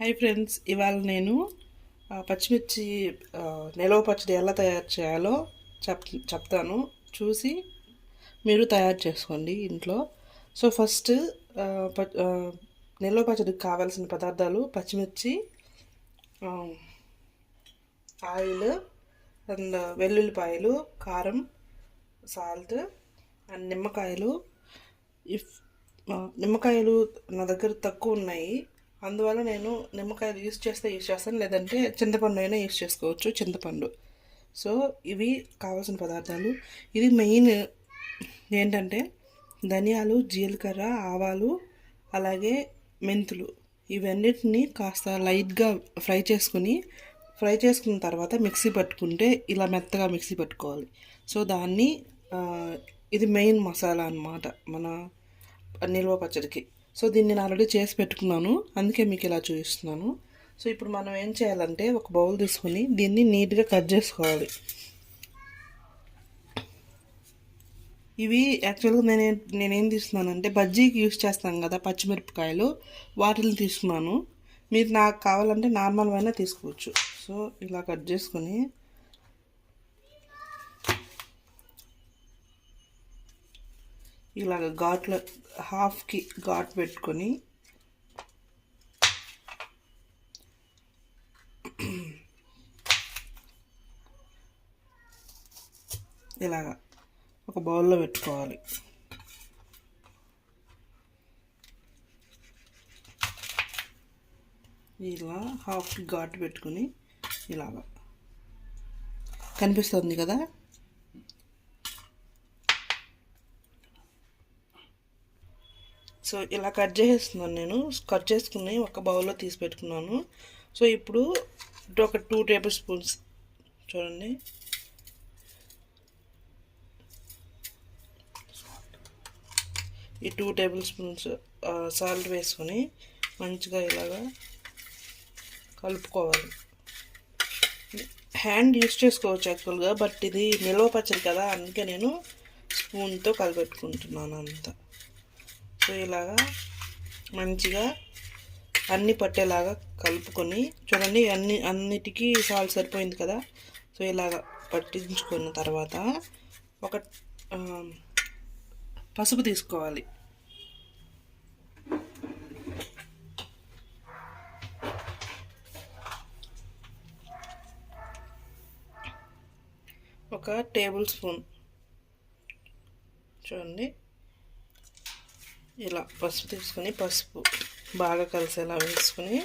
Hi friends, ఇవాళ నేను పచ్చిమిర్చి నిలవ పచ్చడి ఎలా తయారు చేయాలో చెప్తాను. చూసి మీరు తయారు చేసుకోండి ఇంట్లో. సో ఫస్ట్ నిలవ పచ్చడికి కావాల్సిన పదార్థాలు: పచ్చిమిర్చి, ఆయిల్ అండ్ వెల్లుల్లిపాయలు, కారం, సాల్ట్ అండ్ నిమ్మకాయలు. ఇఫ్ నిమ్మకాయలు నా దగ్గర తక్కువ ఉన్నాయి, అందువల్ల నేను నిమ్మకాయలు యూస్ చేస్తాను, లేదంటే చింతపండు అయినా యూస్ చేసుకోవచ్చు, చింతపండు. సో ఇవి కావాల్సిన పదార్థాలు. ఇది మెయిన్ ఏంటంటే ధనియాలు, జీలకర్ర, ఆవాలు, అలాగే మెంతులు. ఇవన్నిటిని కాస్త లైట్గా ఫ్రై చేసుకున్న తర్వాత మిక్సీ పట్టుకుంటే ఇలా మెత్తగా మిక్సీ పట్టుకోవాలి. సో దాన్ని ఇది మెయిన్ మసాలా అన్నమాట మన నిల్వ పచ్చడికి. సో దీన్ని నేను ఆల్రెడీ చేసి పెట్టుకున్నాను, అందుకే మీకు ఇలా చూపిస్తున్నాను. సో ఇప్పుడు మనం ఏం చేయాలంటే ఒక బౌల్ తీసుకొని దీన్ని నీట్గా కట్ చేసుకోవాలి. ఇవి యాక్చువల్గా నేనేం తీసుకున్నానంటే బజ్జీకి యూస్ చేస్తాం కదా పచ్చిమిరపకాయలు, వాటిని తీసుకున్నాను. మీరు నాకు కావాలంటే నార్మల్ అయినా తీసుకోవచ్చు. సో ఇలా కట్ చేసుకొని ఇలాగ ఘాట్లో హాఫ్కి ఘాట్ పెట్టుకొని ఇలాగా ఒక బౌల్లో పెట్టుకోవాలి. ఇలా హాఫ్కి ఘాట్ పెట్టుకుని ఇలాగా కనిపిస్తుంది కదా. సో ఇలా కట్ చేసేస్తున్నాను. నేను కట్ చేసుకుని ఒక బౌల్లో తీసి పెట్టుకున్నాను. సో ఇప్పుడు ఒక 2 టేబుల్ స్పూన్స్ చూడండి, ఈ 2 టేబుల్ స్పూన్స్ సాల్ట్ వేసుకొని మంచిగా ఇలాగా కలుపుకోవాలి. హ్యాండ్ యూస్ చేసుకోవచ్చు యాక్చువల్గా, బట్ ఇది నిల్వ పచ్చడి కదా, అందుకే నేను స్పూన్తో కలిపెట్టుకుంటున్నాను అంతా. సో ఇలాగా మంచిగా అన్నీ పట్టేలాగా కలుపుకొని చూడండి, అన్నిటికీ సాల్ట్ సరిపోయింది కదా. సో ఇలాగ పట్టించుకున్న తర్వాత ఒక పసుపు తీసుకోవాలి. ఒక టేబుల్ స్పూన్ చూడండి, ఇలా పసుపు తీసుకొని పసుపు బాగా కలిసేలా వేసుకొని